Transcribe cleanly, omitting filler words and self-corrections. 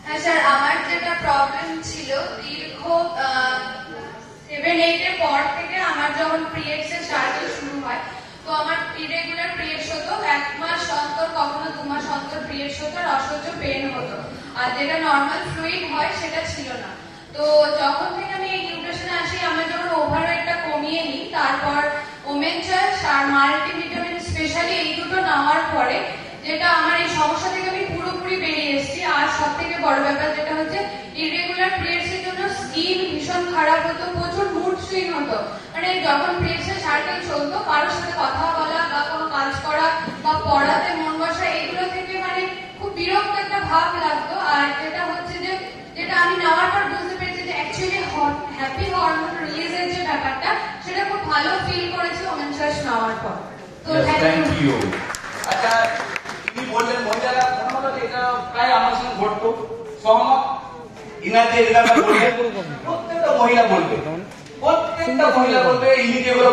হ্যাঁ স্যার, আমার যেটা প্রবলেম ছিল দীর্ঘ 7-8 এর পর থেকে আমার যখন পিরিয়ডস এর সাইকেল শুরু হয়, তো আমার ইরেগুলার পিরিয়ডস হতো, 1 মাস অন্তর কখনো 2 মাস অন্তর পিরিয়ডস হতো, আর অসহ্য পেন হতো, আর যেটা নর্মাল ফ্লুইড হয় সেটা ছিল না। তো যখন থেকে আমি এই নিউট্রিশনে আসি, আমরা যখন ওভারওয়েটটা কমিয়ে নিই, তারপর ওমেন চয়েস আর মাল্টিভিটামিন স্পেশালি এই দুটো নেওয়ার পরে যেটা আমার এই সমস্যা থেকে আমি পুরোপুরি বেরিয়ে এসেছি। আর সব থেকে বড় ব্যাপার যেটা হচ্ছে, ইরেগুলার পিরিয়ডস এর জন্য স্কিন ভীষণ খারাপ হতো, প্রচুর মুড সুইং হতো। মানে যখন পিরিয়ডস এর সাইকেল চলতো, কারোর সাথে কথা বলা বা কোনো কাজ করা বা পড়াতে মন বসা, এগুলো থেকে মানে খুব বিরক্ত একটা ভাব লাগতো। আর যেটা হচ্ছে যে, যেটা আমি নেওয়ার পর বুঝতে পেরেছি যে অ্যাকচুয়ালি হ্যাপি হরমোন রিলিজের যে ব্যাপারটা, সেটা খুব ভালো ফিল করেছি ওমেন চয়েস নেওয়ার পর। তো থ্যাংক ইউ। আচ্ছা, তিনি বললেন মহিলারা প্রথমত এটা প্রায় আমার সঙ্গে ঘটতো, সহমত। ইনার যে রেজাল্টটা বললেন, প্রত্যেকটা মহিলা বলবে ইনি যেগুলো